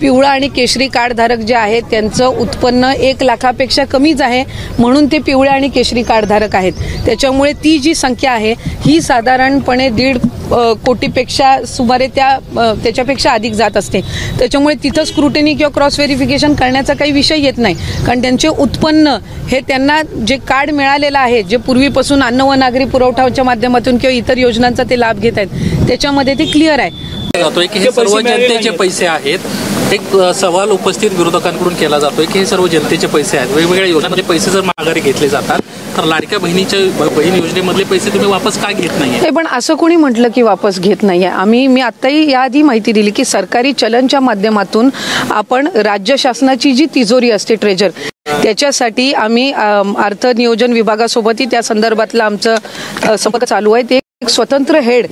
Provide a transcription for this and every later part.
पिवळा आणि केशरी कार्डधारक जे आहेत त्यांचं उत्पन्न 1 लाखापेक्षा कमीच आहे, म्हणून ते पिवळे आणि केशरी कार्डधारक आहेत. त्याच्यामुळे ती जी संख्या आहे ही साधारणपणे 1.5 कोटीपेक्षा सुमारे त्याच्यापेक्षा अधिक जात असते. त्याच्यामुळे तिथं स्क्रुटिनी किंवा क्रॉस व्हेरिफिकेशन करण्याचा काही विषय येत नाही, कारण त्यांचे उत्पन्न हे त्यांना जे कार्ड मिळालेलं आहे, जे पूर्वीपासून अन्न व नागरी पुरवठाच्या माध्यमातून किंवा इतर योजनांचा ते लाभ घेत आहेत, त्याच्यामध्ये ते क्लिअर आहे. जातोय की हे सर्व जनतेचे पैसे आहेत. एक सवाल उपस्थित विरोधकांकडून केला जातोय की हे सर्व जनतेचे पैसे आहेत. वेगवेगळ्या योजनांमध्ये पैसे जर माघारी घेतले जातात तर लाडक्या बहीण योजनेमधले पैसे तुम्ही वापस का घेत नाहीये? पण असं कोणी म्हटलं की वापस घेत नाहीये? मी आत्ताही याआधी माहिती दिली की सरकारी चलनच्या माध्यमातून आपण राज्य शासनाची जी तिजोरी असते ट्रेजर, त्याच्यासाठी आम्ही अर्थ नियोजन विभागासोबतही त्या संदर्भातलं आमचं संपर्क चालू आहे. ते एक स्वतंत्र हेड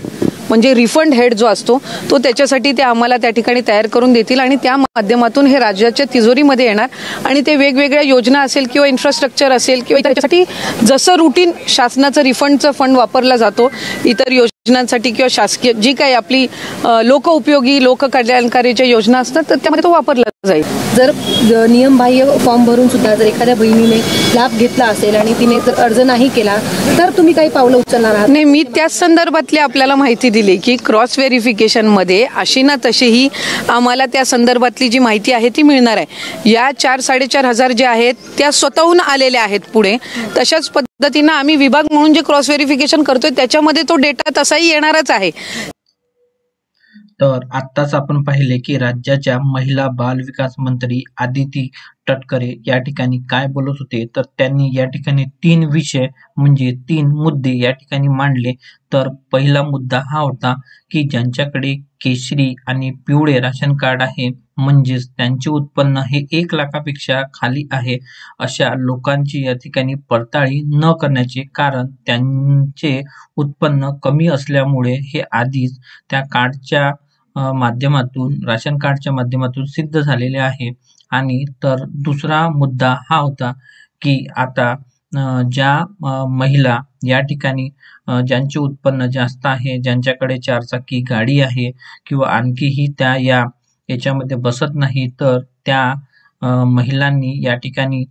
म्हणजे रिफंड हेड जो असतो तो त्याच्यासाठी ते आम्हाला त्या ठिकाणी तयार करून देतील आणि त्या माध्यमातून हे राज्याच्या तिजोरीमध्ये येणार आणि ते वेगवेगळ्या योजना असेल किंवा इन्फ्रास्ट्रक्चर असेल किंवा त्याच्यासाठी जसं रुटीन शासनाचं रिफंडचं फंड वापरला जातो इतर योजनांसाठी किंवा शासकीय जी काही आपली लोकउपयोगी लोककल्याणकारीच्या योजना असतात तर त्यामध्ये तो वापरला जाईल. जर नियमबाह्य फॉर्म भरून सुद्धा जर एखाद्या बहिणीने लाभ घेतला असेल आणि तिने जर अर्ज नाही केला तर तुम्ही काही पावलं उचलणार आहात? नाही, मी त्याच संदर्भातली आपल्याला माहिती दिली की क्रॉस व्हेरिफिकेशन मध्ये अशी ना तशीही आम्हाला त्या संदर्भातली जी माहिती आहे ती मिळणार आहे. या 4-4.5 हजार जे आहेत त्या स्वतःहून आलेल्या आहेत पुढे. तशाच पद्धतीनं आम्ही विभाग म्हणून जे क्रॉस व्हेरिफिकेशन करतोय त्याच्यामध्ये तो डेटा तसाही येणारच आहे. तर आत्ताच आपण पाहिले की राज्याच्या महिला बाल विकास मंत्री आदिती तटकरे या ठिकाणी काय बोलत होते. तर त्यांनी या ठिकाणी 3 विषय म्हणजे 3 मुद्दे या ठिकाणी मांडले. तर पहिला मुद्दा हा होता की ज्यांच्याकडे केशरी आणि पिवळे राशन कार्ड आहे म्हणजेच त्यांचे उत्पन्न हे 1 लाखापेक्षा खाली आहे अशा लोकांची या ठिकाणी पडताळणी न करण्याचे कारण त्यांचे उत्पन्न कमी असल्यामुळे हे आधीच त्या कार्डच्या माध्यमातून राशन कार्डच्या माध्यमातून सिद्ध झालेले आहे. आणि तर दुसरा मुद्दा हा होता की आता ज्या महिला या ठिकाणी ज्यांचे उत्पन्न जास्त आहे, ज्यांच्याकडे 4 चाकी गाडी आहे किंवा आणखीही त्या याच्यामध्ये बसत नाही, तर त्या महिलांनी या ठिकाणी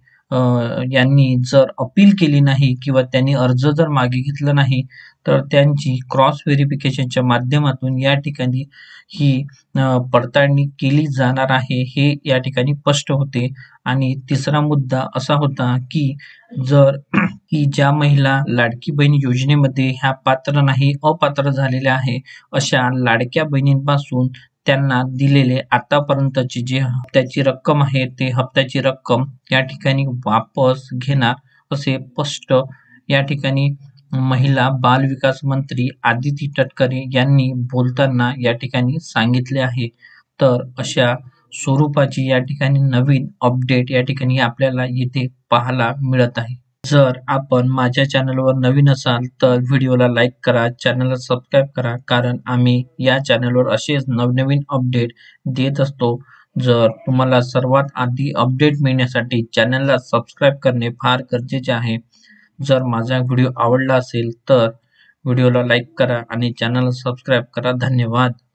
यांनी जर अपील केली नाही किंवा त्यांनी अर्ज जर मागे घेतला नाही तर त्यांची क्रॉस व्हेरिफिकेशनच्या माध्यमातून या ठिकाणी ही पडताळणी केली जाणार आहे हे या ठिकाणी स्पष्ट होते. आणि तिसरा मुद्दा असा होता की जर की ज्या महिला लाडकी बहीण योजनेमध्ये ह्या पात्र नाही, अपात्र झालेल्या आहे अशा लाडक्या बहिणींपासून त्यांना दिलेले आतापर्यंतची जी हप्त्याची रक्कम आहे ते हप्त्याची रक्कम या ठिकाणी वापस घेणार असे स्पष्ट या ठिकाणी महिला बाल विकास मंत्री आदिती तटकरे यांनी बोलताना या ठिकाणी सांगितले आहे. तर अशा स्वरूपाची या ठिकाणी नवीन अपडेट या ठिकाणी आपल्याला येथे पाहायला मिळत आहे. जर आपण माझ्या चॅनलवर नवीन असाल तर व्हिडिओला लाईक करा, चॅनलला सबस्क्राईब करा, कारण आम्ही या चॅनलवर असेच नवनवीन अपडेट देत असतो. जर तुम्हाला सर्वात आधी अपडेट मिळण्यासाठी चॅनलला सबस्क्राईब करणे फार गरजेचे आहे. जर माझा व्हिडिओ आवडला असेल तर व्हिडिओला लाईक करा आणि चॅनलला सबस्क्राईब करा. धन्यवाद.